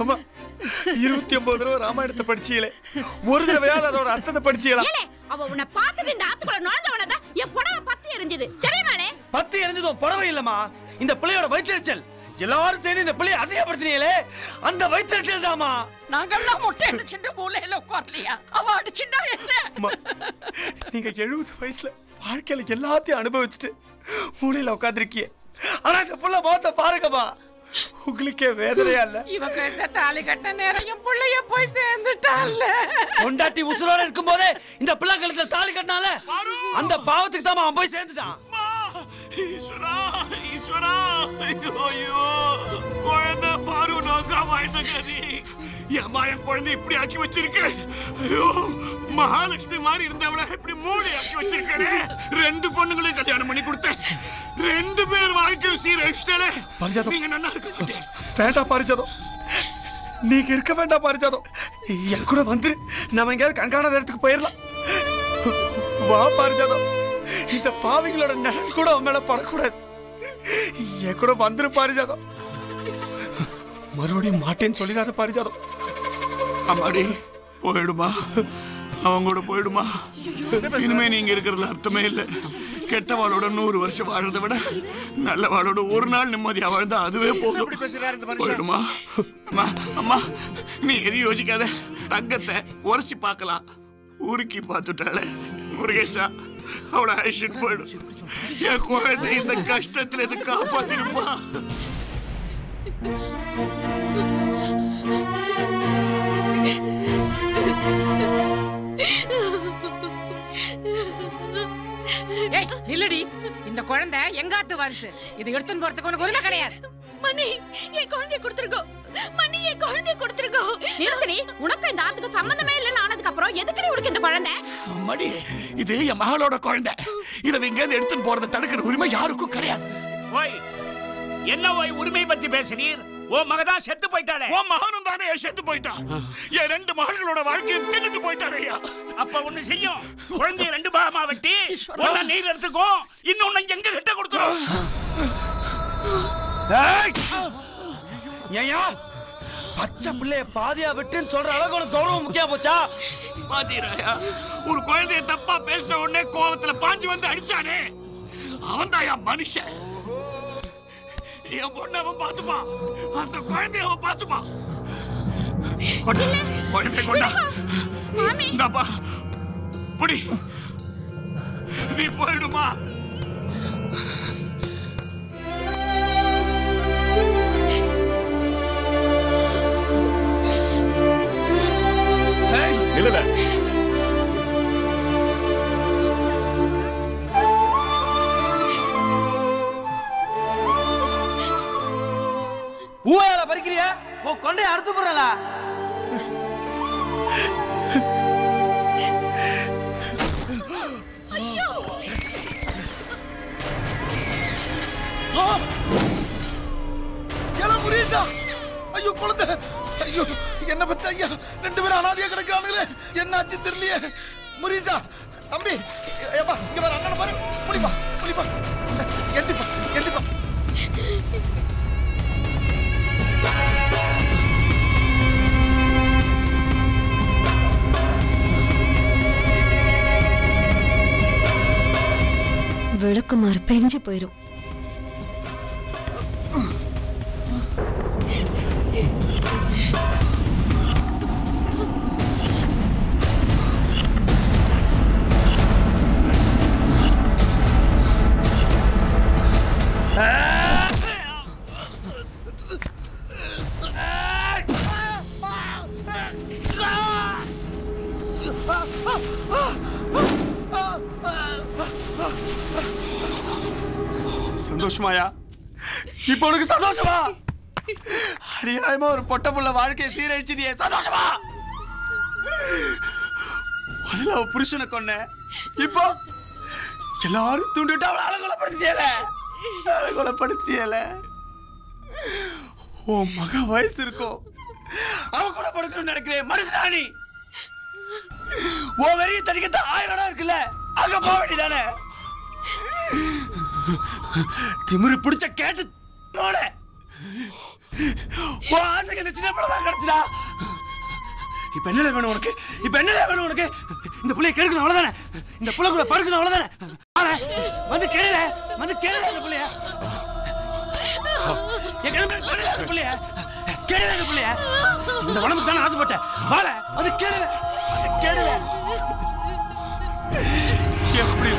ஆமா 29 தடவை ராமாயணத்தை படிச்சீங்களே, ஒரு தடவையாவது அதோட அர்த்தத்தை படிச்சீங்களா? அவ உன்னை பார்த்துட்டு இந்த ஆத்துக்குள்ள நுழைஞ்சவனதான் என் புடவை பத்தி எரிஞ்சது தெரியுமாளே? பத்தி எரிஞ்சதும் புடவை இல்லம்மா, இந்த பிள்ளையோட வயிற்றுச்சல். எல்லாரும் சேர்ந்து இந்த பிள்ளையை அசிங்கப்படுத்தினீங்களே, அந்த வயிற்றுச்சல் தாமா. நாங்கெல்லாம் மொட்டை அடிச்சுட்டு மூலையில உட்கார்லையா? அவ அடிச்சுட்டா என்ன? நீங்க 70 வயசுல வாழ்க்கையில எல்லாத்தையும் அனுபவிச்சுட்டு மூலையில உட்காந்துருக்கீங்க. ஆனா இந்த புள்ள முகத்தை பாருங்கம்மா, உங்களுக்கே வேதனையா இல்ல? இவ கேட்ட தாலி கட்ட நேரம் என் பிள்ளைய போய் சேர்ந்துட்டான்ல. கொண்டாட்டி உசுரோட இருக்கும் போதே இந்த பிள்ளை கழுத்துல தாலி கட்டினால அந்த பாவத்துக்கு தான் அவன் போய் சேர்ந்துட்டான். ஈஸ்வரா ஈஸ்வரா, ஐயோ குழந்தை பாரு நோக்காம இந்த கதி. ஏமா என் குழந்தை இப்படி ஆக்கி வச்சிருக்க? ஐயோ, மகாலட்சுமி மாதிரி இருந்தவளை இப்படி மூடி ஆக்கி வச்சிருக்கே. 2 பொண்ணுங்களையும் கல்யாணம் பண்ணி கொடுத்தேன், 2 பேர் வாழ்க்கையும் சீரழிச்சிட்டே. நீங்க நல்லா இருக்க வேண்டாம் பாரிஜாதம், நீங்க இருக்க வேண்டாம் பாரிஜாதம். என் கூட வந்துரு, நம்ம எங்கேயாவது கண்காணாத இடத்துக்கு போயிடலாம். வா பாரிஜாதம், இந்த பாவிகளோட நிழல் கூட அவன் மேல படக்கூடாது. என் கூட வந்துரு பாரிஜாதம். மறுபடியும் மாட்டேன்னு சொல்லிடாத பாரிஜாதம். அம்மாடி போயிடுமா, அவங்க கூட போயிடுமா. இனிமே நீங்க இருக்கிறதுல அர்த்தமே இல்லை. கெட்டவாளோட 100 வருஷம் வாழ்றதை விட நல்லவாளோட ஒரு நாள் நிம்மதியா வாழ்ந்தா அதுவே போதும். போயிடுமா. அம்மா அம்மா, நீ எதையும் யோசிக்காத. தங்கத்தை உரசி பார்க்கலாம், உருக்கி பார்த்துட்டாளே முருகேஷா, அவளை அழைச்சிட்டு போயிடும். என் குழந்தை இந்த கஷ்டத்துல இதை காப்பாத்திடுமா. இல்லடி, இந்த குழந்தை எங்காத்து வாரிசு. இதை எடுத்துன்னு போறதுக்கு உனக்கு உரிமை கிடையாது. மணி, என் குழந்தைய கொடுத்துருக்கோ. மணி, என் குழந்தைய கொடுத்துருக்கோ. நிறுத்தி, உனக்கு இந்த ஆத்துக்கு சம்பந்தமே இல்லைன்னு ஆனதுக்கு அப்புறம் எதுக்கடி உனக்கு இந்த குழந்தை? மணி, இது என் மகளோட குழந்தை. இதை இங்க எடுத்துன்னு போறதை தடுக்கிற உரிமை யாருக்கும் கிடையாது. ஓய், என்ன ஓய் உரிமை பத்தி பேசுறீர்? ஓ மகதான் செத்து போயிட்டாளே. ஓ மகனும் தானே செத்து போயிட்டா. என் 2 மகளோட வாழ்க்கையை தின்னுட்டு போயிட்டாரையா. அப்ப ஒண்ணு செய்யும், குழந்தைய 2 பாகமா வெட்டி ஒண்ண நீர் எடுத்துக்கோ, இன்னொன்னு எங்க கிட்ட கொடுத்துரும். ஏயா பச்சை பிள்ளைய பாதியா விட்டுன்னு சொல்ற அளவுக்கு உனக்கு கௌரவம் முக்கியம் போச்சா? பாத்தீராயா, ஒரு குழந்தைய தப்பா பேசின உடனே கோவத்துல பாஞ்சு வந்து அடிச்சானே, அவன் தான் என் மனுஷன். என் பொண்ணு அவன் பாத்துப்பான், அந்த குழந்தைய அவன் பாத்துப்பான். குழந்தை கொண்டா, இந்தாப்பா புடி. நீ போயிடுமா. நில்லுல. ஊயால பறிக்கிறியா? உன் கொண்டைய அறுத்து போறல. ஐயோ குழந்தை, ஐயோ என்ன பத்த ஐயா, 2 பேரும் அனாதையா கிடக்குறானுங்களே, என்னாச்சு தெரியலையே. முரீசா தம்பி, ஏப்பா இங்க வர, அண்ணனை பாரு. முடிப்பா முடிப்பா, எந்திப்பா எந்திப்பா. விளக்குமாறு பெஞ்சு போயிரும். சந்தோஷமாயா? இப்போ உனக்கு சந்தோஷமா? அநியாயமா ஒரு பொட்ட புள்ள வாழ்க்கையை சீரழிச்சிட்டியே, சந்தோஷமா? முதல்ல அவ புருஷனை கொன்ன, இப்போ எல்லாரும் தூண்டிவிட்டு அவளை அலங்கொலப்படுத்தியல. உன் மக வயசு இருக்கும், அவ கூட படுக்கணும்னு நினைக்கிறேன். மனுஷனானி உன் வெறிய தடிக்கத்தான் 1000 இடம் இருக்குல்ல, அங்க போக வேண்டியதானே? திமிரு பிடிச்ச கேட்டு ஆசைக்கு இந்த சின்ன பிள்ளை தான் கிடைச்சதா? இப்ப என்ன வேணும் உனக்கு? இப்ப என்ன வேணும் உனக்கு? இந்த புள்ளைய கெடுக்கணும் அவ்வளவுதானே? இந்த புள்ள கூட படுக்கணும் அவ்வளவுதானே? வந்து கேளு, வந்து கேளு இந்த புள்ளைய. என் கிளம்பி கேளு இந்த புள்ளைய. கேளு இந்த புள்ளைய. இந்த உடம்புக்கு தானே ஆசைப்பட்டேன். வாழ வந்து கேளு, வந்து கேளு. எப்படி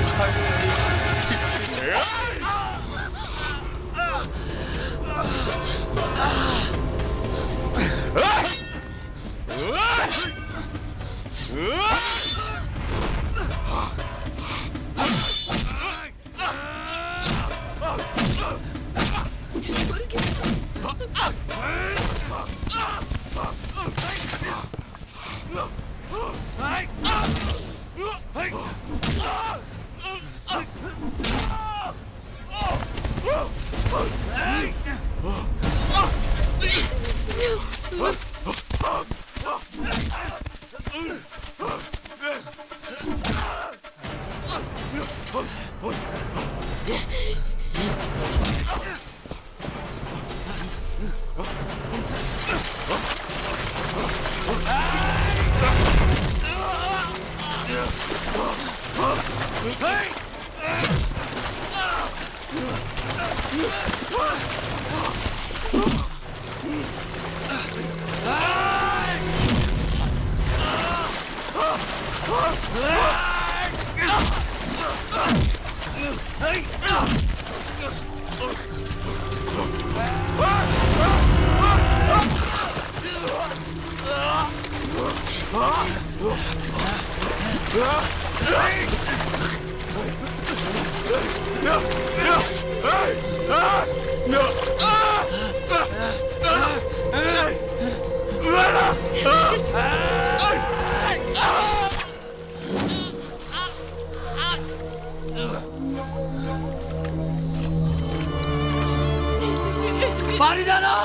பாரிஜானோ,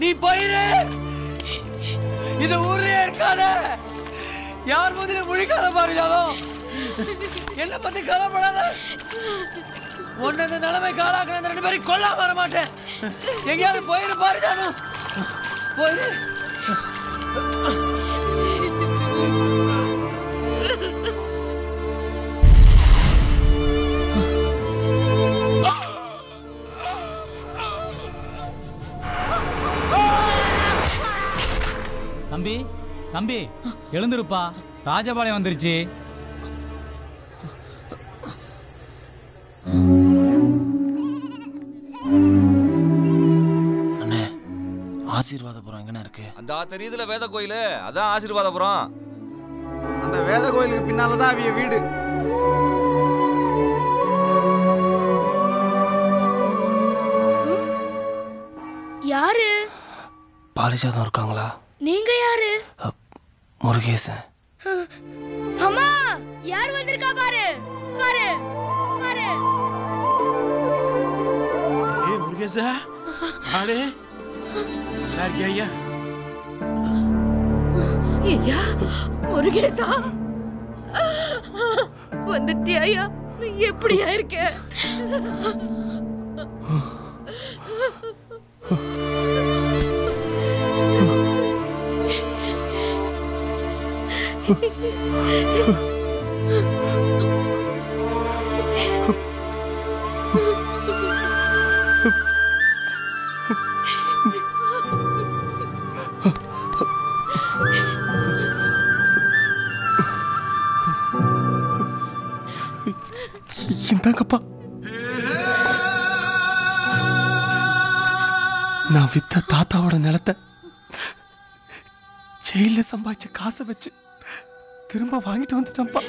நீ போயிரு. இந்த ஊர்லயே இருக்காத, யார் முதல்ல முழிக்காத பாரிஜானோ. என்ன பத்தி கவலைப்படாத. உன்னை இந்த நிலைமை காலாக்கின இந்த 2 பேரும் கொல்லாம வர மாட்டேன். எங்கேயாவது போயிரு பாரிஜானோ, போயிரு. தம்பி, தம்பி எழுந்திருப்பா, ராஜபாளையம் வந்துருச்சு. அண்ணே, ஆசீர்வாதபுரம் எங்கண்ணே இருக்கு? அந்த தெரியுதுல வேத கோயில், அதான் ஆசீர்வாதபுரம். அந்த வேத கோயிலுக்கு பின்னாலதான் அவிய வீடு. யாரு? பாரிஜாதம் இருக்காங்களா? நீங்க யாரு? முருகேசன். அம்மா, யார் வந்திருக்கா பாரு, பாரு, பாரு. ஏய் முருகேசா, ஆளே சார் ஐயா. ஐயா முருகேசா, வந்துட்டியா ஐயா? எப்படியா இருக்க? இந்தாங்கப்பா, நான் வித்த தாத்தாவோட நிலத்தை ஜெயில சம்பாதிச்ச காசை வச்சு திரும்ப வாங்கிட்டு வந்துட்டேன்ப்பா.